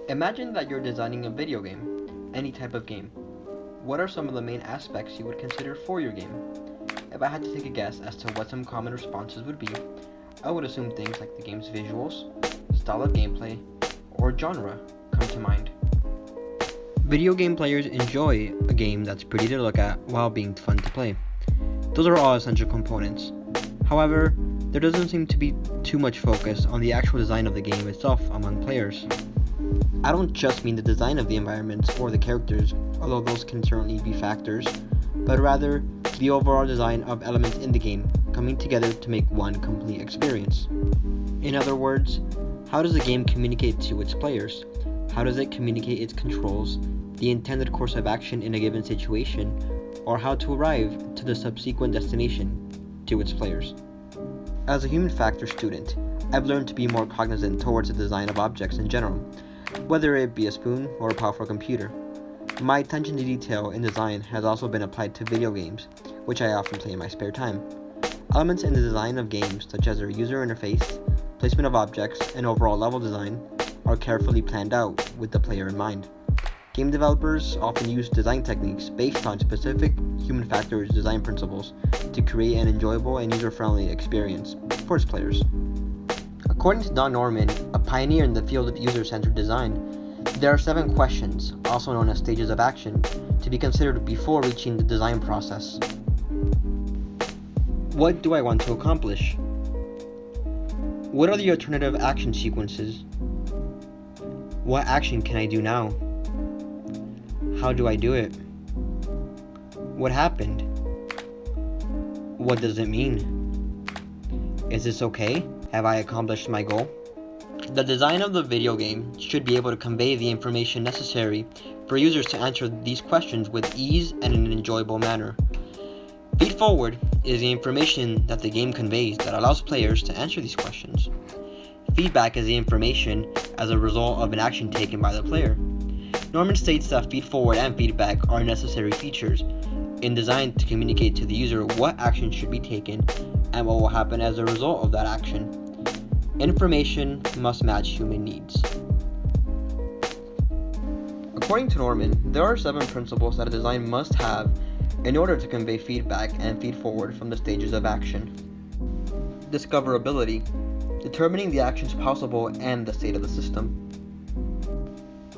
Imagine that you're designing a video game, any type of game. What are some of the main aspects you would consider for your game? If I had to take a guess as to what some common responses would be, I would assume things like the game's visuals, style of gameplay, or genre come to mind. Video game players enjoy a game that's pretty to look at while being fun to play. Those are all essential components. However, there doesn't seem to be too much focus on the actual design of the game itself among players. I don't just mean the design of the environments or the characters, although those can certainly be factors, but rather the overall design of elements in the game coming together to make one complete experience. In other words, how does the game communicate to its players? How does it communicate its controls, the intended course of action in a given situation, or how to arrive to the subsequent destination to its players? As a human factors student, I've learned to be more cognizant towards the design of objects in general, whether it be a spoon or a powerful computer. My attention to detail in design has also been applied to video games, which I often play in my spare time. Elements in the design of games, such as their user interface, placement of objects, and overall level design, are carefully planned out with the player in mind. Game developers often use design techniques based on specific human factors design principles to create an enjoyable and user-friendly experience for its players. According to Don Norman, a pioneer in the field of user-centered design, there are 7 questions, also known as stages of action, to be considered before reaching the design process. What do I want to accomplish? What are the alternative action sequences? What action can I do now? How do I do it? What happened? What does it mean? Is this okay? Have I accomplished my goal? The design of the video game should be able to convey the information necessary for users to answer these questions with ease and in an enjoyable manner. Feed forward is the information that the game conveys that allows players to answer these questions. Feedback is the information as a result of an action taken by the player. Norman states that feed forward and feedback are necessary features in design to communicate to the user what action should be taken and what will happen as a result of that action. Information must match human needs. According to Norman, there are 7 principles that a design must have in order to convey feedback and feed forward from the stages of action. Discoverability, determining the actions possible and the state of the system.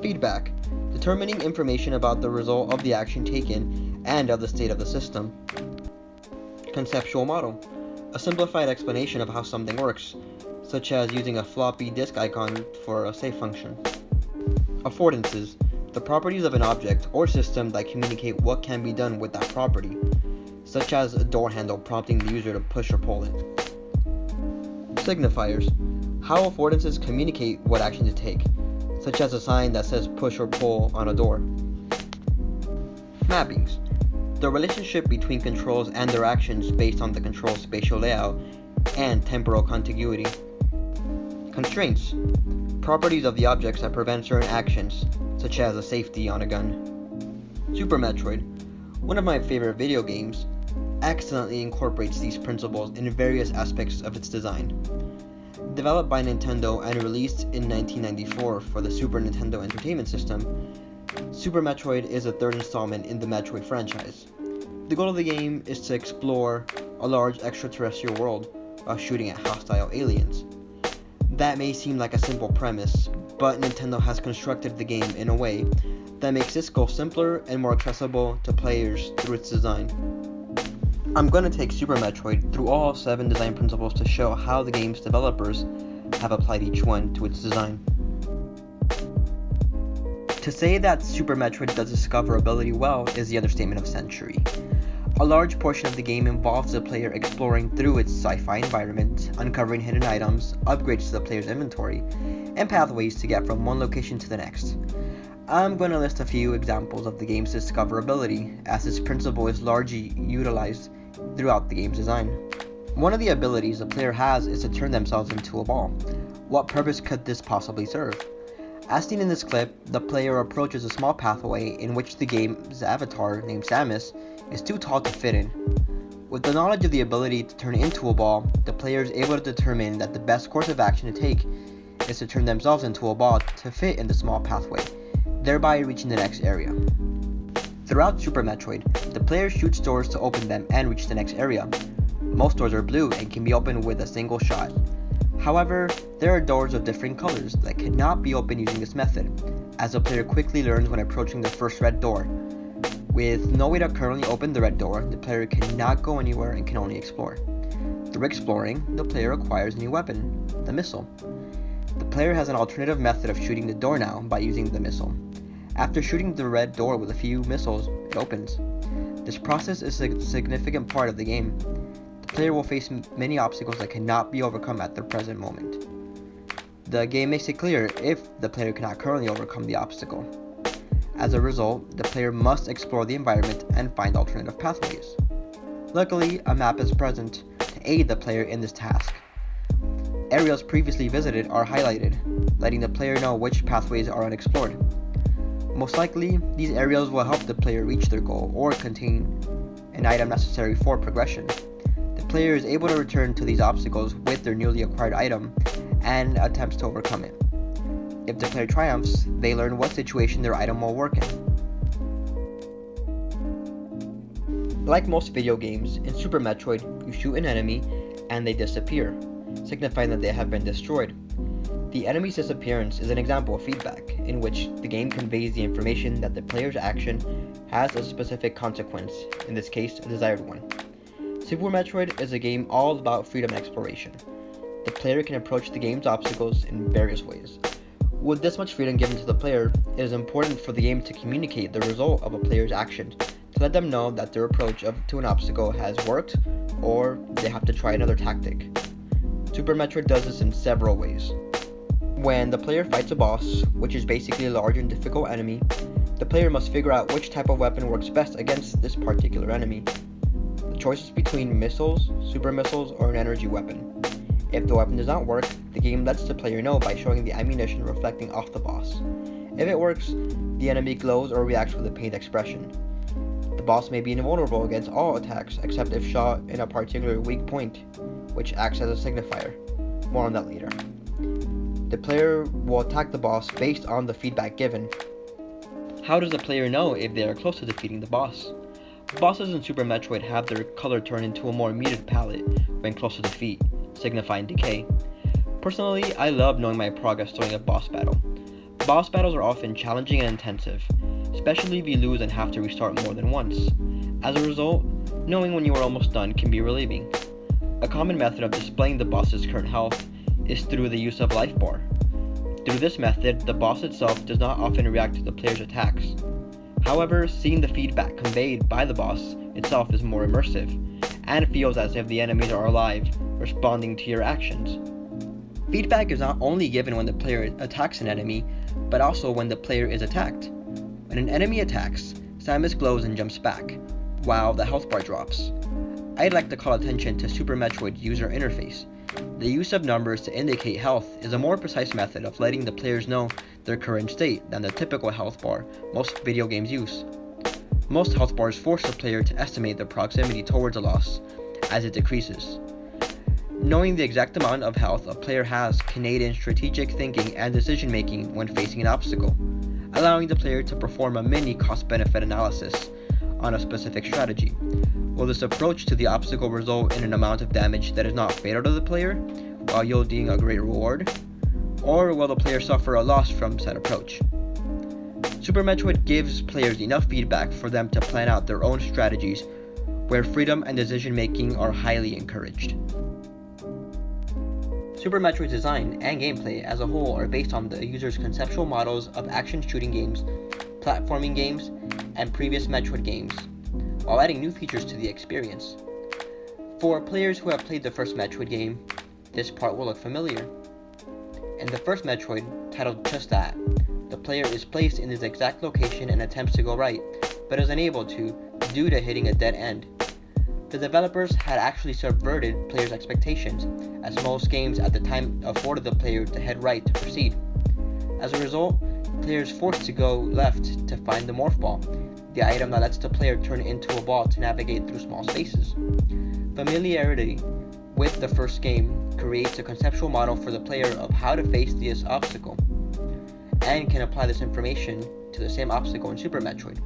Feedback, determining information about the result of the action taken and of the state of the system. Conceptual model, a simplified explanation of how something works, such as using a floppy disk icon for a save function. Affordances, the properties of an object or system that communicate what can be done with that property, such as a door handle prompting the user to push or pull it. Signifiers, how affordances communicate what action to take, such as a sign that says push or pull on a door. Mappings, the relationship between controls and their actions based on the control's spatial layout and temporal contiguity. Constraints, properties of the objects that prevent certain actions, such as a safety on a gun. Super Metroid, one of my favorite video games, excellently incorporates these principles in various aspects of its design. Developed by Nintendo and released in 1994 for the Super Nintendo Entertainment System, Super Metroid is the 3rd installment in the Metroid franchise. The goal of the game is to explore a large extraterrestrial world while shooting at hostile aliens. That may seem like a simple premise, but Nintendo has constructed the game in a way that makes this goal simpler and more accessible to players through its design. I'm going to take Super Metroid through all 7 design principles to show how the game's developers have applied each one to its design. To say that Super Metroid does discoverability well is the understatement of the century. A large portion of the game involves the player exploring through its sci-fi environment, uncovering hidden items, upgrades to the player's inventory, and pathways to get from one location to the next. I'm going to list a few examples of the game's discoverability, as this principle is largely utilized throughout the game's design. One of the abilities the player has is to turn themselves into a ball. What purpose could this possibly serve? As seen in this clip, the player approaches a small pathway in which the game's avatar, named Samus, is too tall to fit in. With the knowledge of the ability to turn into a ball, the player is able to determine that the best course of action to take is to turn themselves into a ball to fit in the small pathway, thereby reaching the next area. Throughout Super Metroid, the player shoots doors to open them and reach the next area. Most doors are blue and can be opened with a single shot. However, there are doors of different colors that cannot be opened using this method, as the player quickly learns when approaching the first red door. With no way to currently open the red door, the player cannot go anywhere and can only explore. Through exploring, the player acquires a new weapon, the missile. The player has an alternative method of shooting the door now by using the missile. After shooting the red door with a few missiles, it opens. This process is a significant part of the game. The player will face many obstacles that cannot be overcome at the present moment. The game makes it clear if the player cannot currently overcome the obstacle. As a result, the player must explore the environment and find alternative pathways. Luckily, a map is present to aid the player in this task. Areas previously visited are highlighted, letting the player know which pathways are unexplored. Most likely, these areas will help the player reach their goal or contain an item necessary for progression. The player is able to return to these obstacles with their newly acquired item and attempts to overcome it. If the player triumphs, they learn what situation their item will work in. Like most video games, in Super Metroid, you shoot an enemy and they disappear, signifying that they have been destroyed. The enemy's disappearance is an example of feedback, in which the game conveys the information that the player's action has a specific consequence, in this case, a desired one. Super Metroid is a game all about freedom and exploration. The player can approach the game's obstacles in various ways. With this much freedom given to the player, it is important for the game to communicate the result of a player's actions, to let them know that their approach to an obstacle has worked, or they have to try another tactic. Super Metroid does this in several ways. When the player fights a boss, which is basically a large and difficult enemy, the player must figure out which type of weapon works best against this particular enemy. The choice is between missiles, super missiles, or an energy weapon. If the weapon does not work, the game lets the player know by showing the ammunition reflecting off the boss. If it works, the enemy glows or reacts with a pained expression. The boss may be invulnerable against all attacks except if shot in a particular weak point, which acts as a signifier. More on that later. The player will attack the boss based on the feedback given. How does the player know if they are close to defeating the boss? Bosses in Super Metroid have their color turn into a more muted palette when close to defeat, signifying decay. Personally, I love knowing my progress during a boss battle. Boss battles are often challenging and intensive, especially if you lose and have to restart more than once. As a result, knowing when you are almost done can be relieving. A common method of displaying the boss's current health is through the use of life bar. Through this method, the boss itself does not often react to the player's attacks. However, seeing the feedback conveyed by the boss itself is more immersive, and feels as if the enemies are alive, responding to your actions. Feedback is not only given when the player attacks an enemy, but also when the player is attacked. When an enemy attacks, Samus glows and jumps back, while the health bar drops. I'd like to call attention to Super Metroid user interface. The use of numbers to indicate health is a more precise method of letting the players know their current state than the typical health bar most video games use. Most health bars force the player to estimate their proximity towards a loss as it decreases. Knowing the exact amount of health a player has can aid in strategic thinking and decision making when facing an obstacle, allowing the player to perform a mini cost-benefit analysis on a specific strategy. Will this approach to the obstacle result in an amount of damage that is not fatal to the player, while yielding a great reward? Or will the player suffer a loss from said approach? Super Metroid gives players enough feedback for them to plan out their own strategies, where freedom and decision making are highly encouraged. Super Metroid's design and gameplay as a whole are based on the user's conceptual models of action shooting games, platforming games, and previous Metroid games, while adding new features to the experience. For players who have played the first Metroid game, this part will look familiar. In the first Metroid, titled Just That, the player is placed in this exact location and attempts to go right, but is unable to due to hitting a dead end. The developers had actually subverted players' expectations, as most games at the time afforded the player to head right to proceed. As a result, the player is forced to go left to find the Morph Ball, the item that lets the player turn into a ball to navigate through small spaces. Familiarity with the first game creates a conceptual model for the player of how to face this obstacle, and can apply this information to the same obstacle in Super Metroid.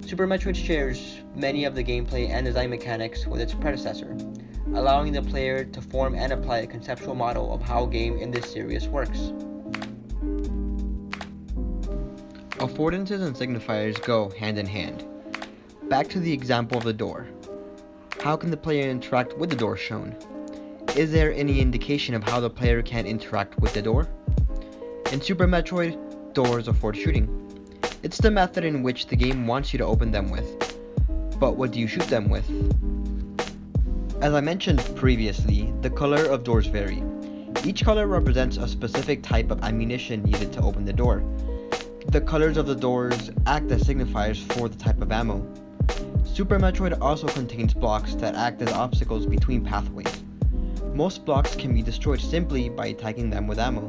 Super Metroid shares many of the gameplay and design mechanics with its predecessor, allowing the player to form and apply a conceptual model of how a game in this series works. Affordances and signifiers go hand in hand. Back to the example of the door. How can the player interact with the door shown? Is there any indication of how the player can interact with the door? In Super Metroid, doors afford shooting. It's the method in which the game wants you to open them with. But what do you shoot them with? As I mentioned previously, the color of doors vary. Each color represents a specific type of ammunition needed to open the door. The colors of the doors act as signifiers for the type of ammo. Super Metroid also contains blocks that act as obstacles between pathways. Most blocks can be destroyed simply by attacking them with ammo.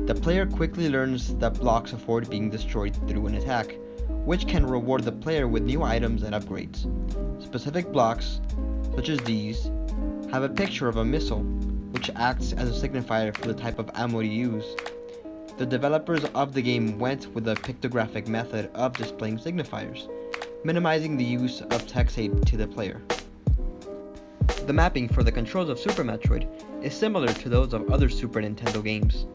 The player quickly learns that blocks afford being destroyed through an attack, which can reward the player with new items and upgrades. Specific blocks, such as these, have a picture of a missile, which acts as a signifier for the type of ammo to use. The developers of the game went with a pictographic method of displaying signifiers, minimizing the use of text aid to the player. The mapping for the controls of Super Metroid is similar to those of other Super Nintendo games.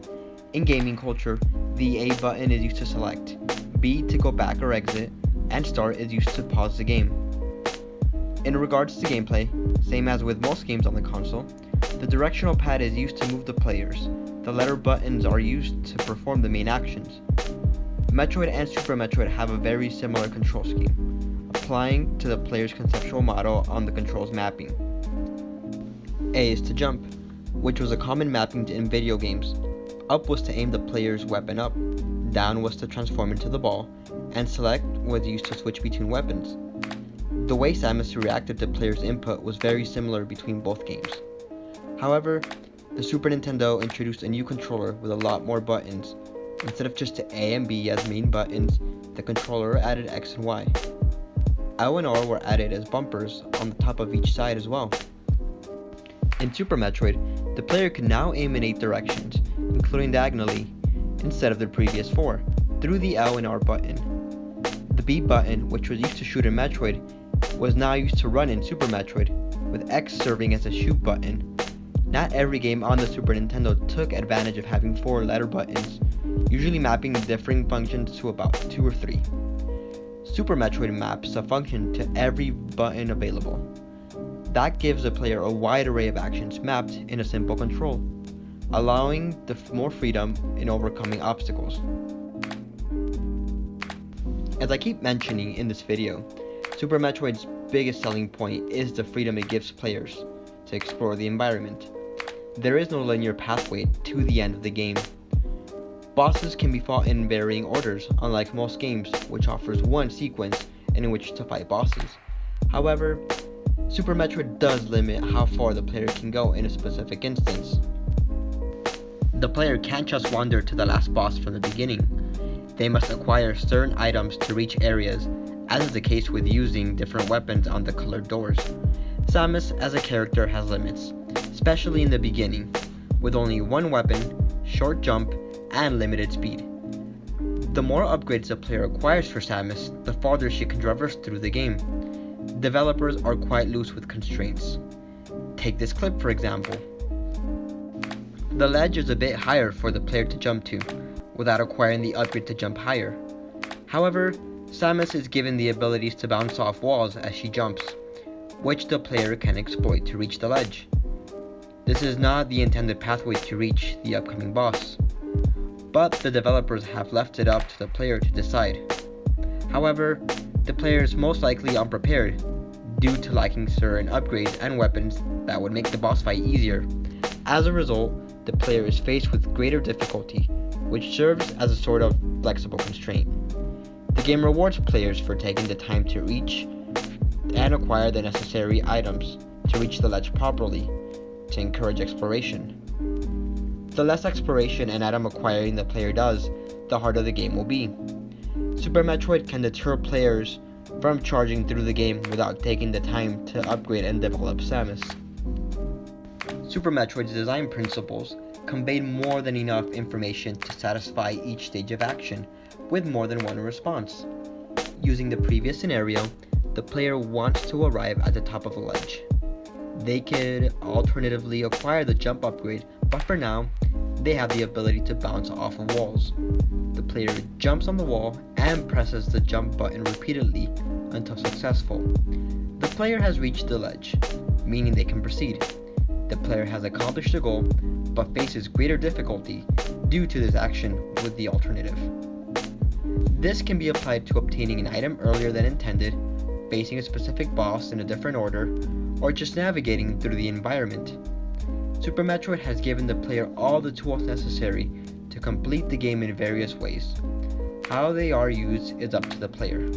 In gaming culture, the A button is used to select, B to go back or exit, and start is used to pause the game. In regards to gameplay, same as with most games on the console, the directional pad is used to move the players. The letter buttons are used to perform the main actions. Metroid and Super Metroid have a very similar control scheme, applying to the player's conceptual model on the controls mapping. A is to jump, which was a common mapping in video games. Up was to aim the player's weapon up, down was to transform into the ball, and select was used to switch between weapons. The way Samus reacted to players' input was very similar between both games. However, the Super Nintendo introduced a new controller with a lot more buttons. Instead of just A and B as main buttons, the controller added X and Y. L and R were added as bumpers on the top of each side as well. In Super Metroid, the player can now aim in 8 directions, including diagonally, instead of the previous 4, through the L and R button. The B button, which was used to shoot in Metroid, was now used to run in Super Metroid, with X serving as a shoot button. Not every game on the Super Nintendo took advantage of having 4 letter buttons, usually mapping differing functions to about 2 or 3. Super Metroid maps a function to every button available. That gives the player a wide array of actions mapped in a simple control, allowing more freedom in overcoming obstacles. As I keep mentioning in this video, Super Metroid's biggest selling point is the freedom it gives players to explore the environment. There is no linear pathway to the end of the game. Bosses can be fought in varying orders, unlike most games, which offers one sequence in which to fight bosses. However, Super Metroid does limit how far the player can go in a specific instance. The player can't just wander to the last boss from the beginning. They must acquire certain items to reach areas, as is the case with using different weapons on the colored doors. Samus as a character has limits, especially in the beginning, with only one weapon, short jump, and limited speed. The more upgrades the player acquires for Samus, the farther she can traverse through the game. Developers are quite loose with constraints. Take this clip for example. The ledge is a bit higher for the player to jump to, without acquiring the upgrade to jump higher. However, Samus is given the abilities to bounce off walls as she jumps, which the player can exploit to reach the ledge. This is not the intended pathway to reach the upcoming boss, but the developers have left it up to the player to decide. However, the player is most likely unprepared due to lacking certain upgrades and weapons that would make the boss fight easier. As a result, the player is faced with greater difficulty, which serves as a sort of flexible constraint. The game rewards players for taking the time to reach and acquire the necessary items to reach the ledge properly, to encourage exploration. The less exploration and item acquiring the player does, the harder the game will be. Super Metroid can deter players from charging through the game without taking the time to upgrade and develop Samus. Super Metroid's design principles conveyed more than enough information to satisfy each stage of action, with more than one response. Using the previous scenario, the player wants to arrive at the top of a ledge. They could alternatively acquire the jump upgrade, but for now, they have the ability to bounce off of walls. The player jumps on the wall and presses the jump button repeatedly until successful. The player has reached the ledge, meaning they can proceed. The player has accomplished the goal, but faces greater difficulty due to this action with the alternative. This can be applied to obtaining an item earlier than intended, facing a specific boss in a different order, or just navigating through the environment. Super Metroid has given the player all the tools necessary to complete the game in various ways. How they are used is up to the player.